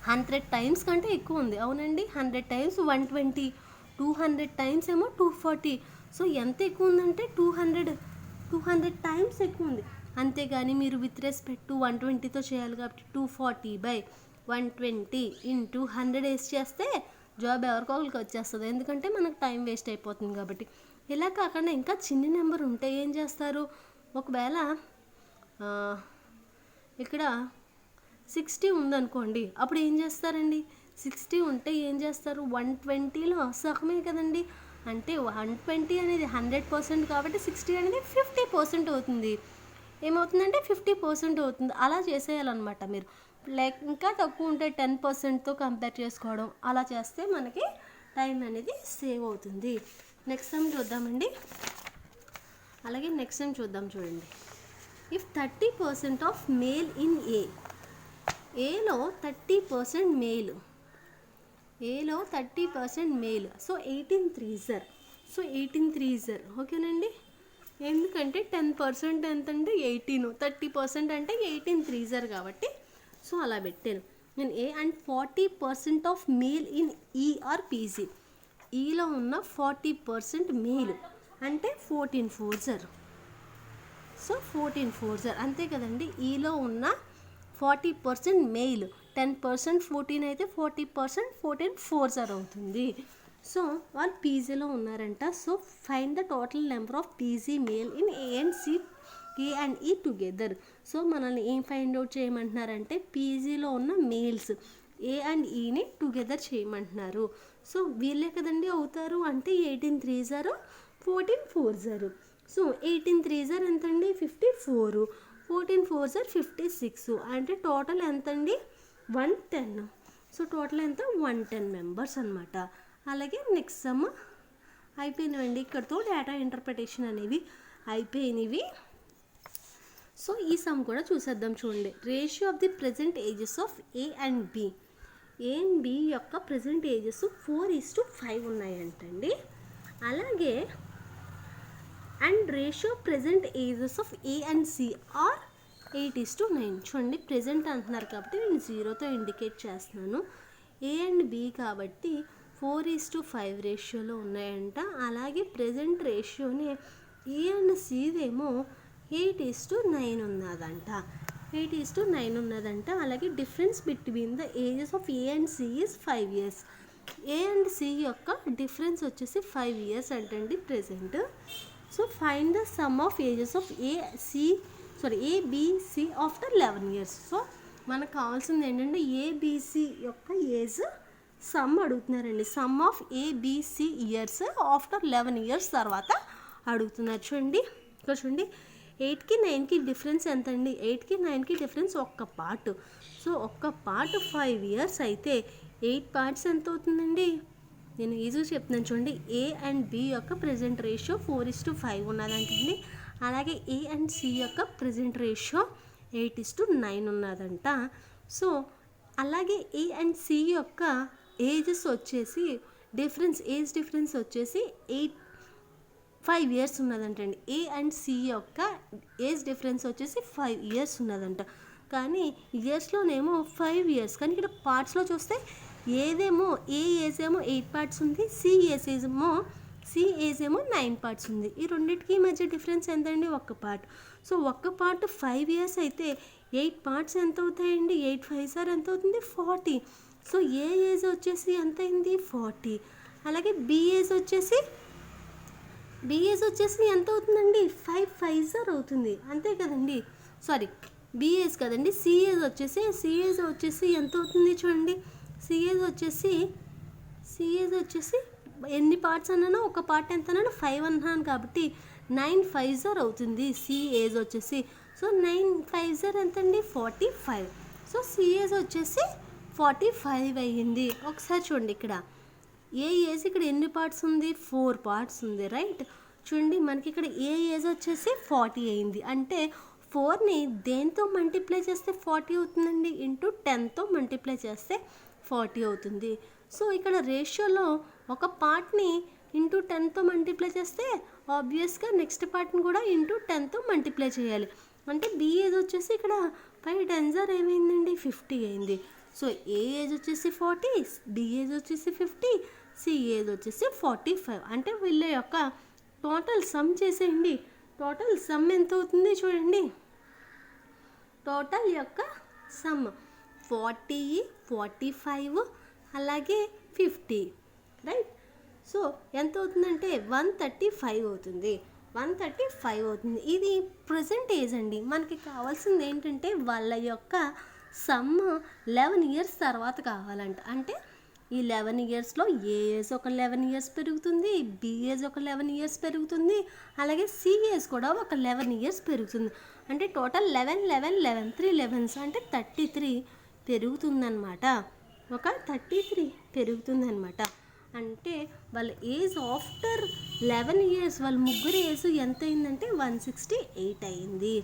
100 టైమ్స్ కంటే ఎక్కువ ఉంది, అవునండి. 100 టైమ్స్ 120, 200 టైమ్స్ ఏమో 240. సో ఎంత ఎక్కువ ఉందంటే 200 టైమ్స్ ఎక్కువ ఉంది. అంతేగాని మీరు విత్ రెస్పెక్ట్ టు 120తో చేయాలి కాబట్టి 240/120 × 100 వేసి చేస్తే జాబ్ ఎవరికొకరికి వచ్చేస్తుంది, ఎందుకంటే మనకు టైం వేస్ట్ అయిపోతుంది కాబట్టి. ఇలా కాకుండా ఇంకా చిన్న నెంబర్ ఉంటే ఏం చేస్తారు, ఒకవేళ ఇక్కడ 60 ఉందనుకోండి, అప్పుడు ఏం చేస్తారండి? 60 ఉంటే ఏం చేస్తారు? 120లో సగమే కదండి. అంటే 120 అనేది 100% కాబట్టి 60 అనేది 50% అవుతుంది. ఏమవుతుందంటే 50% అవుతుంది. అలా చేసేయాలన్నమాట మీరు. లైక్ ఇంకా తక్కువ ఉంటే 10%తో కంపేర్ చేసుకోవడం, అలా చేస్తే మనకి టైం అనేది సేవ్ అవుతుంది. నెక్స్ట్ టైం చూద్దామండి. అలాగే నెక్స్ట్ టైం చూద్దాం. చూడండి, ఇఫ్ 30% ఆఫ్ మేల్ ఇన్ ఏలో 30% మేల్, ఏలో 30% మేల్. సో 18 3s, ఓకేనండి. ఎందుకంటే 10% ఎంత అంటే 18, 30% అంటే 18 3s కాబట్టి సో అలా పెట్టాను నేను A and 40% of male in ER PG. ఈలో ఉన్న 40% మేల్ అంటే 14 4 సార్. సో 14 4 సార్ అంతే కదండి. ఈలో ఉన్న 40% మెయిల్, 10% 14 అయితే 40% 14 4 సార్ అవుతుంది. సో వాళ్ళు పీజీలో ఉన్నారంట. So find the total number of PG male in A and C A and E together. So మనల్ని ఏం ఫైండ్ అవుట్ చేయమంటున్నారంటే పీజీలో ఉన్న మేల్స్ ఏ అండ్ ఈని టుగెదర్ చేయమంటున్నారు. సో వీళ్ళే కదండి అవుతారు. అంటే 18 3 సార్ 14 4 సార్. సో 18 3 సార్ ఎంతండి 54, 14 4 సార్ 56. అంటే టోటల్ ఎంతండి 110. సో టోటల్ ఎంత 110 మెంబర్స్ అనమాట. అలాగే నెక్స్ట్ సమ్ అయిపోయినవండి. ఇక్కడతో డేటా ఇంటర్ప్రిటేషన్ అనేవి అయిపోయినవి. సో ఈ సమ్ కూడా చూసేద్దాం చూడండి. Ratio of the present ages of A and B. A and B యొక్క ప్రజెంట్ ఏజెస్ 4:5 ఉన్నాయంటండి. అలాగే and ratio present ages of A and C are 8:9. చూడండి ప్రజెంట్ అంటున్నారు కాబట్టి నేను 0తో ఇండికేట్ చేస్తున్నాను. ఏ అండ్ బి కాబట్టి 4:5 రేషియోలో ఉన్నాయంట. అలాగే ప్రజెంట్ రేషియోనే ఏ అండ్ సిదేమో 8:9 ఉన్నదంట. 8:9 ఉన్నదంట. అలాగే difference between the ages of A and C is 5 years. A and C యొక్క డిఫరెన్స్ వచ్చేసి 5 years అంటండి present. So find the sum of ages of ABC after 11 years. సో మనకు కావాల్సింది ఏంటంటే ఏబిసి యొక్క ఏజ్ సమ్ అడుగుతున్నారండి. Sum of ABC years after 11 years తర్వాత అడుగుతున్నారు. చూడండి ఇక్కడ చూడండి 8కి 9కి డిఫరెన్స్ ఎంతండి? 8కి 9కి డిఫరెన్స్ ఒక్క పార్ట్. సో ఒక్క పార్ట్ 5 years అయితే 8 parts ఎంత అవుతుందండి? నేను ఈజీగా చెప్తున్నాను చూడండి. ఏ అండ్ బి యొక్క ప్రజెంట్ రేషియో 4:5 ఉన్నదంటండి. అలాగే ఏ అండ్ సి యొక్క ప్రజెంట్ రేషియో 8:9 ఉన్నదంట. సో అలాగే ఏ అండ్ సి యొక్క ఏజెస్ వచ్చేసి ఏజ్ డిఫరెన్స్ వచ్చేసి 5 years ఉన్నదంటండి. ఏ అండ్ సి యొక్క ఏజ్ డిఫరెన్స్ వచ్చేసి 5 years ఉన్నదంట. కానీ ఇయర్స్లోనేమో 5 years, కానీ ఇక్కడ పార్ట్స్లో చూస్తే ఏదేమో ఏ ఏజ్ ఏమో 8 parts ఉంది, సి ఏజ్ ఏమో 9 parts ఉంది. ఈ రెండింటికి మధ్య డిఫరెన్స్ ఎంతండి? ఒక్క పార్ట్. సో ఒక్క పార్ట్ 5 years అయితే 8 parts ఎంత అవుతాయండి? 8 5 సార్ ఎంత అవుతుంది? 40. సో ఏ ఏజ్ వచ్చేసి ఎంత అయింది? 40. అలాగే బి ఏజ్ వచ్చేసి ఎంత అవుతుందండి? 5 5 సార్ అవుతుంది. అంతే కదండి. సారీ బిఏజ్ కదండి. సిఏజ్ వచ్చేసి ఎంత అవుతుంది చూడండి. సిఏజ్ వచ్చేసి ఎన్ని పార్ట్స్ అన్నానో ఒక పార్ట్ ఎంత అన్నాను? 5 అన్నాను కాబట్టి 9 5 సార్ అవుతుంది సిఏజ్ వచ్చేసి. సో 9 5 సార్ ఎంతండి? 45. సో సిఏజ్ వచ్చేసి 45 అయ్యింది. ఒకసారి చూడండి ఇక్కడ ఏ ఏజ్ ఇక్కడ ఎన్ని పార్ట్స్ ఉంది? 4 parts ఉంది రైట్. చూడండి మనకి ఇక్కడ ఏ ఏజ్ వచ్చేసి 40 అయింది. అంటే 4ని దేంతో మల్టిప్లై చేస్తే 40 అవుతుందండి? ఇంటూ 10తో మల్టిప్లై చేస్తే 40 అవుతుంది. సో ఇక్కడ రేషియోలో ఒక పార్ట్ని ఇంటూ 10తో మల్టిప్లై చేస్తే ఆబ్వియస్గా నెక్స్ట్ పార్ట్ని కూడా ఇంటూ 10తో మల్టిప్లై చేయాలి. అంటే బి ఏజ్ వచ్చేసి ఇక్కడ 5 10 సార్ ఏమైందండి? 50 అయింది. సో ఏ ఏజ్ వచ్చేసి 40, బి ఏజ్ వచ్చేసి 50, సి ఏజ్ వచ్చేసి 45. అంటే వీళ్ళ యొక్క టోటల్ సమ్ చేసేయండి. టోటల్ సమ్ ఎంత అవుతుంది చూడండి. టోటల్ యొక్క సమ్ 40 45 అలాగే 50 రైట్. సో ఎంత అవుతుందంటే 135 అవుతుంది. 135 అవుతుంది. ఇది ప్రజెంట్ ఏజ్ అండి. మనకి కావాల్సింది ఏంటంటే వాళ్ళ యొక్క సమ్ 11 years తర్వాత కావాలంట. అంటే ఈ 11 yearsలో ఏ ఏజ్ ఒక 11 years పెరుగుతుంది, బి ఏజ్ ఒక 11 years పెరుగుతుంది, అలాగే సి ఏజ్ కూడా ఒక 11 years పెరుగుతుంది. అంటే టోటల్ 11 11 11 3 11s అంటే 33 పెరుగుతుందన్నమాట. ఒక 33 పెరుగుతుందన్నమాట. అంటే వాళ్ళ ఏజ్ ఆఫ్టర్ 11 years వాళ్ళ ముగ్గురు ఏజ్ ఎంత అయిందంటే 168 అయింది.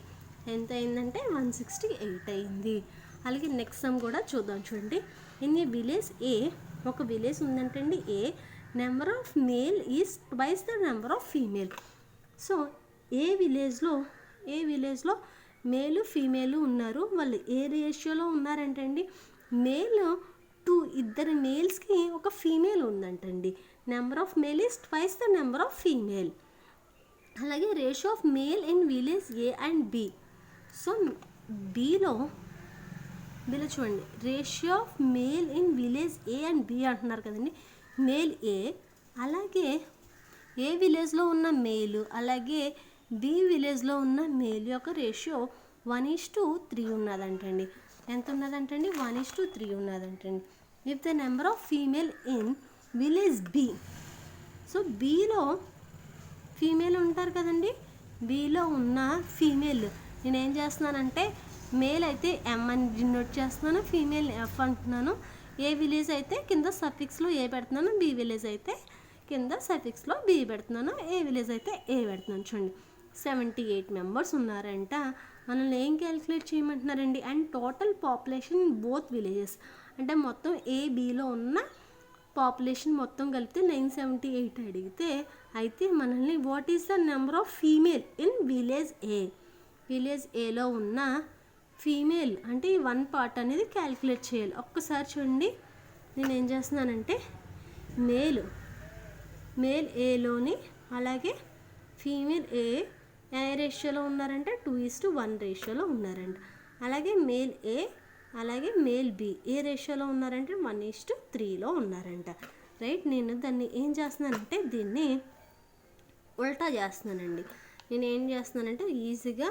ఎంత అయిందంటే 168 అయింది. అలాగే నెక్స్ట్ సమ్ కూడా చూద్దాం చూడండి. ఇన్ ఏ విలేజ్ ఏ, ఒక విలేజ్ ఉందంటండి A, number of male is twice the number of female. So A విలేజ్లో మేలు ఫీమేలు ఉన్నారు. వాళ్ళు ఏ రేషియోలో ఉన్నారంటే అండి, మేల్ ఇద్దరు మేల్స్కి ఒక ఫీమేల్ ఉందంటండి. Number of male is twice the number of female. అలాగే ratio of male in village A and B. So బీలో చూడండి, ratio of male in village A and B అంటున్నారు కదండి. మేల్ ఏ, అలాగే ఏ విలేజ్లో ఉన్న మేలు అలాగే బి విలేజ్లో ఉన్న మేల్ యొక్క రేషియో 1:3 ఉన్నదంటండి. ఎంత ఉన్నదంటండి? 1:3 ఉన్నదంటండి. If the number of female in village B, so బీలో ఫీమేల్ ఉంటారు కదండి, బీలో ఉన్న ఫీమేల్ నేనేం చేస్తున్నానంటే, మేల్ అయితే ఎం అని డినోట్ చేస్తున్నాను, ఫీమేల్ ఎఫ్ అంటున్నాను. ఏ విలేజ్ అయితే కింద సఫిక్స్లో ఏ పెడుతున్నాను, బి విలేజ్ అయితే కింద సఫిక్స్లో బి పెడుతున్నాను, ఏ విలేజ్ అయితే ఏ పెడుతున్నాను. చూడండి 78 మెంబర్స్ ఉన్నారంట. మనల్ని ఏం క్యాలిక్యులేట్ చేయమంటున్నారండి? And total population in both villages, అంటే మొత్తం ఏ బిలో ఉన్న పాపులేషన్ మొత్తం కలిపితే 978 అడిగితే, అయితే మనల్ని what is the number of female in village A, village ఏలో ఉన్న ఫీమేల్ అంటే ఈ 1 పార్ట్ అనేది క్యాలిక్యులేట్ చేయాలి. ఒక్కసారి చూడండి, నేను ఏం చేస్తున్నానంటే మేల్ ఏలోని అలాగే ఫీమేల్ ఏ రేషియోలో ఉన్నారంటే 2:1 రేషియోలో ఉన్నారంట. అలాగే మేల్ ఏ అలాగే మేల్ బి ఏ రేషియోలో ఉన్నారంటే 1:3లో ఉన్నారంట. రైట్, నేను దాన్ని ఏం చేస్తున్నానంటే దీన్ని ఉల్టా చేస్తున్నానండి. నేను ఏం చేస్తున్నానంటే ఈజీగా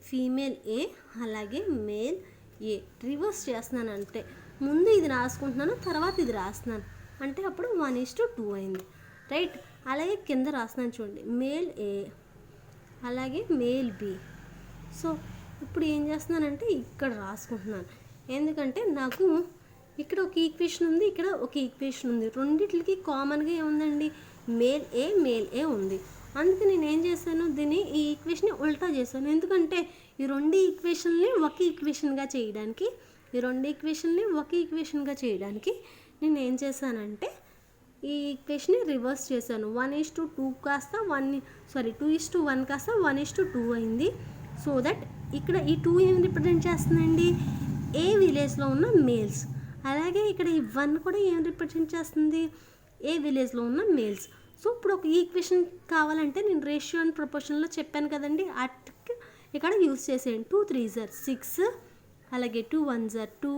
ఫీమేల్ ఏ అలాగే మేల్ ఏ రివర్స్ చేస్తున్నాను. అంటే ముందు ఇది రాసుకుంటున్నాను, తర్వాత ఇది రాస్తున్నాను, అంటే అప్పుడు 1:2 అయింది. రైట్, అలాగే కింద రాస్తున్నాను చూడండి, మేల్ ఏ అలాగే మేల్ బి. సో ఇప్పుడు ఏం చేస్తున్నానంటే ఇక్కడ రాసుకుంటున్నాను, ఎందుకంటే నాకు ఇక్కడ ఒక ఈక్వేషన్ ఉంది, ఇక్కడ ఒక ఈక్వేషన్ ఉంది. రెండిట్లకి కామన్గా ఏముందండి? మేల్ ఏ ఉంది. అందుకే నేను ఏం చేశాను, దీన్ని ఈ ఈక్వేషన్ని ఉల్టా చేశాను. ఎందుకంటే ఈ రెండు ఈక్వేషన్ని ఒక ఈక్వేషన్గా చేయడానికి నేను ఏం చేశానంటే ఈ ఈక్వేషన్ని రివర్స్ చేశాను. 1:2 కాస్త 2:1 కాస్త 1:2 అయింది. సో దట్ ఇక్కడ ఈ 2 ఏం రిప్రజెంట్ చేస్తుందండి? ఏ విలేజ్లో ఉన్న మేల్స్. అలాగే ఇక్కడ ఈ 1 కూడా ఏం రిప్రజెంట్ చేస్తుంది? ఏ విలేజ్లో ఉన్న మేల్స్. సో ఇప్పుడు ఒక ఈక్వేషన్ కావాలంటే నేను రేషియో అండ్ ప్రపోర్షన్లో చెప్పాను కదండి, అట్కి ఇక్కడ యూజ్ చేసేయండి. 2 3s are 6, అలాగే 2 1s are 2,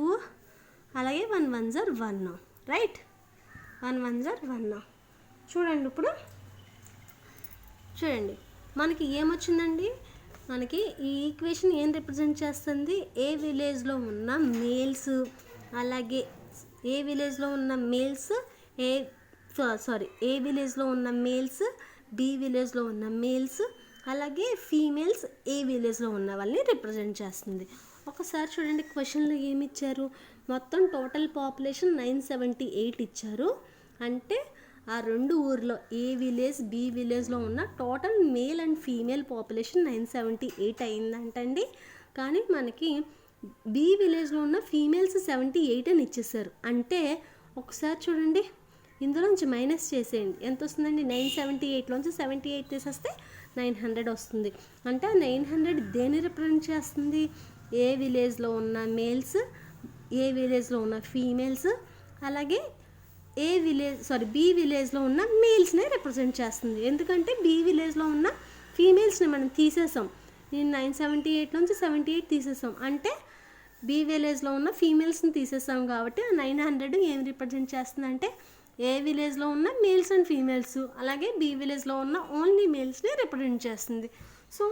అలాగే 1 1s are 1. Right, 1 1s are 1. చూడండి, ఇప్పుడు చూడంండి మనకి ఏమొచ్చిందండి? మనకి ఈ ఈక్వేషన్ ఏం రిప్రజెంట్ చేస్తుంది? ఏ విలేజ్లో ఉన్న మేల్స్ అలాగే ఏ విలేజ్లో ఉన్న మేల్స్ ఏ విలేజ్లో ఉన్న మేల్స్, బి విలేజ్లో ఉన్న మేల్స్, అలాగే ఫీమేల్స్ ఏ విలేజ్లో ఉన్న వాళ్ళని రిప్రజెంట్ చేస్తుంది. ఒకసారి చూడండి, క్వశ్చన్లో ఏమి ఇచ్చారు? మొత్తం టోటల్ పాపులేషన్ 978 ఇచ్చారు. అంటే ఆ రెండు ఊర్లో ఏ విలేజ్ బి విలేజ్లో ఉన్న total male and female population 978 అయిందంటండి. కానీ మనకి బి విలేజ్లో ఉన్న ఫీమేల్స్ 78 అని ఇచ్చేసారు. అంటే ఒకసారి చూడండి, ఇందులోంచి మైనస్ చేసేయండి, ఎంత వస్తుందండి? 978లోంచి 78 తీసేస్తే 900 వస్తుంది. అంటే ఆ 900 దేని రిప్రజెంట్ చేస్తుంది? ఏ విలేజ్లో ఉన్న మేల్స్, ఏ విలేజ్లో ఉన్న ఫీమేల్స్, అలాగే బి విలేజ్లో ఉన్న మేల్స్నే రిప్రజెంట్ చేస్తుంది. ఎందుకంటే బి విలేజ్లో ఉన్న ఫీమేల్స్ని మనం తీసేసాం. నేను 978 నుంచి 78 తీసేసాం, అంటే బి విలేజ్లో ఉన్న ఫీమేల్స్ని తీసేసాం. కాబట్టి ఆ 900 ఏం రిప్రజెంట్ చేస్తుందంటే ఏ విలేజ్లో ఉన్న మేల్స్ అండ్ ఫీమేల్స్, అలాగే బి విలేజ్లో ఉన్న ఓన్లీ మేల్స్ని రిప్రజెంట్ చేస్తుంది. సో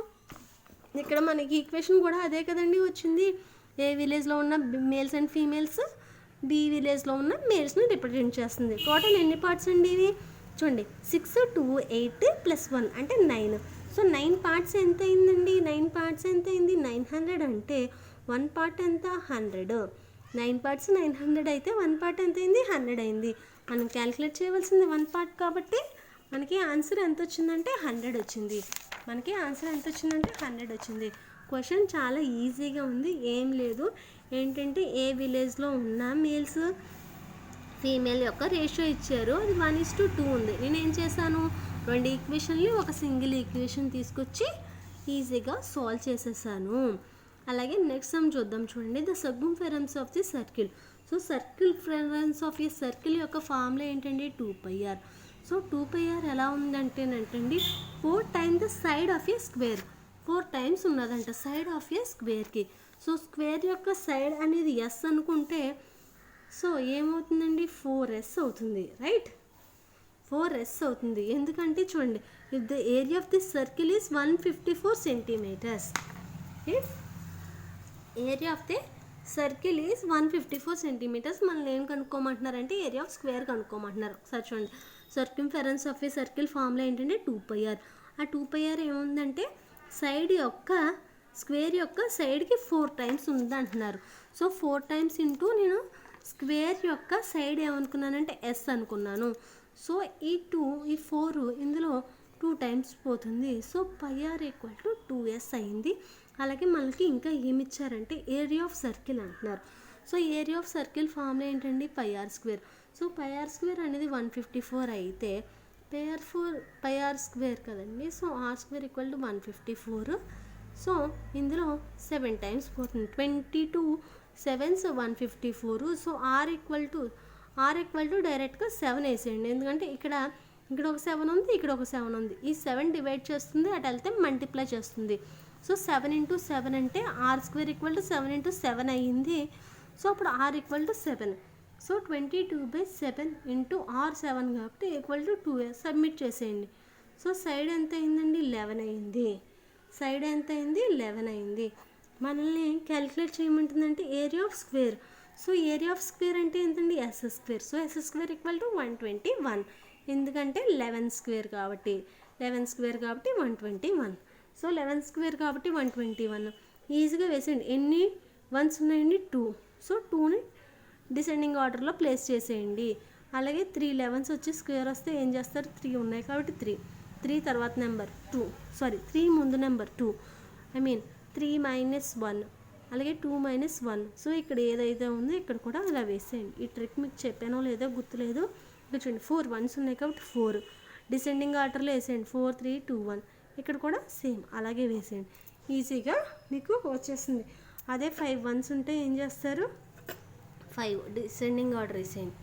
ఇక్కడ మనకి ఈక్వేషన్ కూడా అదే కదండి వచ్చింది. ఏ విలేజ్లో ఉన్న మేల్స్ అండ్ ఫీమేల్స్, బి విలేజ్లో ఉన్న మేల్స్ని రిప్రజెంట్ చేస్తుంది. టోటల్ ఎన్ని పార్ట్స్ అండి ఇవి? చూడండి, 6 2 8 + 1 అంటే 9. సో 9 పార్ట్స్ ఎంత అయిందండి? 9 పార్ట్స్ ఎంత అయింది? 900. అంటే 1 పార్ట్ ఎంత? 100. 9 పార్ట్స్ 900 అయితే 1 పార్ట్ ఎంత అయింది? 100 అయింది. మనం క్యాలిక్యులేట్ చేయవలసింది 1 పార్ట్ కాబట్టి మనకి ఆన్సర్ ఎంత వచ్చిందంటే 100 వచ్చింది. క్వశ్చన్ చాలా ఈజీగా ఉంది, ఏం లేదు. ఏంటంటే ఏ విలేజ్లో ఉన్న మేల్స్ ఫీమేల్ యొక్క రేషియో ఇచ్చారు, అది 1:2 ఉంది. నేను ఏం చేశాను, 2 ఈక్వేషన్లు ఒక సింగిల్ ఈక్వేషన్ తీసుకొచ్చి ఈజీగా సాల్వ్ చేసేసాను. అలాగే నెక్స్ట్ సమ్ చూద్దాం చూడండి. The circumference of the circle. So circumference of ఈ సర్కిల్ యొక్క ఫార్ములా ఏంటండి 2πr. సో 2πr ఎలా ఉందంటేనంటండి 4 times the side of a square. 4 times ఉన్నదంట సైడ్ ఆఫ్ ఏ స్క్వేర్కి. సో స్క్వేర్ యొక్క సైడ్ అనేది ఎస్ అనుకుంటే సో ఏమవుతుందండి 4s అవుతుంది, రైట్? 4s అవుతుంది. ఎందుకంటే చూడండి, if the area of the circle is 154 centimetres, if area of the circle is 154 centimetres, మనల్ని ఏం కనుక్కోమంటున్నారంటే ఏరియా ఆఫ్ స్క్వేర్ కనుక్కోమంటున్నారు. ఒకసారి చూడండి, circumference of a circle formula ఏంటంటే 2πr. ఆ 2πr ఏముందంటే సైడ్ యొక్క స్క్వేర్ యొక్క సైడ్కి 4 టైమ్స్ ఉంది అంటున్నారు. సో 4 టైమ్స్ ఇంటూ నేను స్క్వేర్ యొక్క సైడ్ ఏమనుకున్నానంటే ఎస్ అనుకున్నాను. సో ఈ 4 ఇందులో 2 టైమ్స్ పోతుంది. సో πr = 2s అయింది. అలాగే మనకి ఇంకా ఏమి ఇచ్చారంటే ఏరియా ఆఫ్ సర్కిల్ అంటున్నారు. So area of circle formula ఏంటండి πr². సో πr² అనేది 154 అయితే πr² కదండి. So r² = 154. సో ఇందులో 7 టైమ్స్ పోతుంది. 22 7s 154. సో r = డైరెక్ట్గా 7 వేసేయండి. ఎందుకంటే ఇక్కడ ఒక 7 ఉంది, ఇక్కడ ఒక 7 ఉంది. ఈ 7 డివైడ్ చేస్తుంది, అటు వెళ్తే మల్టిప్లై చేస్తుంది. సో 7 × 7 అంటే r² = 7 × 7 అయ్యింది. సో అప్పుడు r = 7. సో 22/7 × r7 కాబట్టి =2s. సబ్మిట్ చేసేయండి. సో సైడ్ ఎంత అయిందండి 11 అయింది. సైడ్ ఎంత అయింది 11 అయింది. మనల్ని క్యాలిక్యులేట్ చేయమంటుందంటే area of square. So area of square అంటే ఎంతండి s². So s² = 121. ఎందుకంటే 11² కాబట్టి 121. సో 11² కాబట్టి 121. ఈజీగా వేసేయండి. ఎన్ని వన్స్ ఉన్నాయండి 2. సో 2ని డిసెండింగ్ ఆర్డర్లో ప్లేస్ చేసేయండి. అలాగే 3 11s వచ్చి స్క్వేర్ వస్తే ఏం చేస్తారు, 3 ఉన్నాయి కాబట్టి 3 తర్వాత నెంబర్ 2, 3 ముందు నెంబర్ 2, 3 - 1, అలాగే 2 - 1. సో ఇక్కడ ఏదైతే ఉందో ఇక్కడ కూడా అలా వేసేయండి. ఈ ట్రిక్ మీకు చెప్పానో లేదో గుర్తులేదు. ఇక్కడ చూడండి 4 1s ఉన్నాయి కాబట్టి 4 డిసెండింగ్ ఆర్డర్లో వేసేయండి. 4 3 2 1. ఇక్కడ కూడా సేమ్ అలాగే వేసేయండి. ఈజీగా మీకు వచ్చేస్తుంది. అదే 5 1s ఉంటే ఏం చేస్తారు, 5 డిసెండింగ్ ఆర్డర్ వేసేయండి.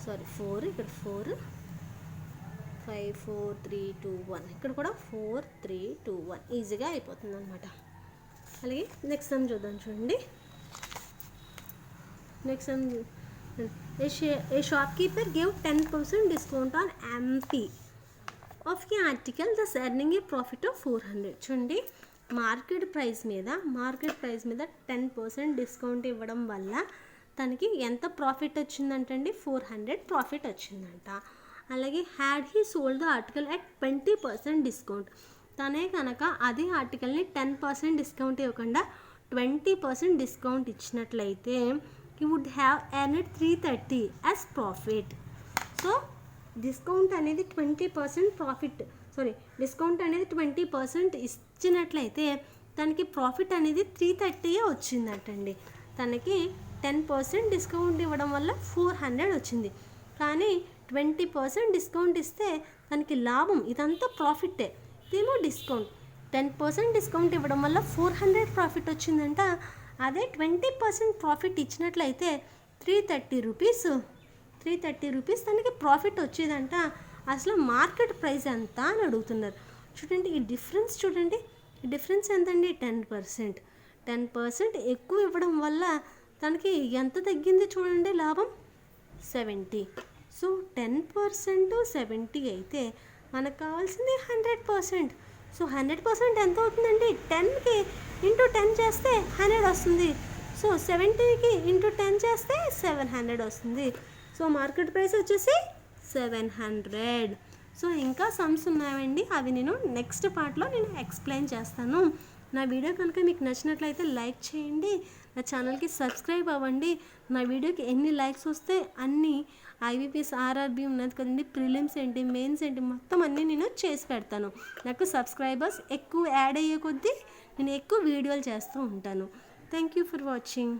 4 ఇక్కడ 4 5 4 3 2 1. ఇక్కడ కూడా 4 3 2 1. ఈజీగా అయిపోతుంది అనమాట. అలాగే నెక్స్ట్ సమ్ చూద్దాం చూడండి. Next sum, a shopkeeper gave 10% discount on MP of a article thus earning a profit of 400. చూడండి, మార్కెట్ ప్రైస్ మీద 10% డిస్కౌంట్ ఇవ్వడం వల్ల తనకి ఎంత ప్రాఫిట్ వచ్చిందంటండి 400 ప్రాఫిట్ వచ్చిందంట. అలాగే had he sold the article at 20% discount. తనే కనుక అదే ఆర్టికల్ని 10% డిస్కౌంట్ ఇవ్వకుండా 20% డిస్కౌంట్ ఇచ్చినట్లయితే he would have earned 330 as profit. So discount అనేది 20% ప్రాఫిట్, డిస్కౌంట్ అనేది 20% ఇచ్చినట్లయితే తనకి ప్రాఫిట్ అనేది 330 వచ్చిందటండి. తనకి 10% డిస్కౌంట్ ఇవ్వడం వల్ల 400 వచ్చింది. కానీ 20% డిస్కౌంట్ ఇస్తే తనకి లాభం, ఇదంతా ప్రాఫిట్టే, ఇదేమో డిస్కౌంట్. 10% డిస్కౌంట్ ఇవ్వడం వల్ల 400 ప్రాఫిట్ వచ్చిందంట. అదే 20% ప్రాఫిట్ ఇచ్చినట్లయితే 330 రూపీస్ తనకి ప్రాఫిట్ వచ్చేదంట. అసలు మార్కెట్ ప్రైస్ ఎంత అని అడుగుతున్నారు. చూడండి ఈ డిఫరెన్స్, చూడండి ఈ డిఫరెన్స్ ఎంతండి 10% ఎక్కువ ఇవ్వడం వల్ల తనకి ఎంత తగ్గింది చూడండి లాభం 70. సో 10% 70 అయితే మనకు కావాల్సింది 100%. సో 100% ఎంత అవుతుందండి, 10కి × 10 చేస్తే 100 వస్తుంది. సో 70కి × 10 చేస్తే 700 వస్తుంది. సో మార్కెట్ ప్రైస్ వచ్చేసి 700. సో ఇంకా సమ్స్ ఉన్నాయండి, అవి నేను నెక్స్ట్ పార్ట్లో ఎక్స్ప్లెయిన్ చేస్తాను. నా వీడియో కనుక మీకు నచ్చినట్లయితే లైక్ చేయండి, నా ఛానల్కి సబ్స్క్రైబ్ అవ్వండి. నా వీడియోకి ఎన్ని లైక్స్ వస్తే అన్ని IBPS RRB ఉన్నది కదండి, ప్రిలిమ్స్ ఏంటి మెయిన్స్ ఏంటి మొత్తం అన్నీ నేను చేసి పెడతాను. నాకు సబ్స్క్రైబర్స్ ఎక్కువ యాడ్ అయ్యే కొద్దీ నేను ఎక్కువ వీడియోలు చేస్తూ ఉంటాను. Thank you for watching.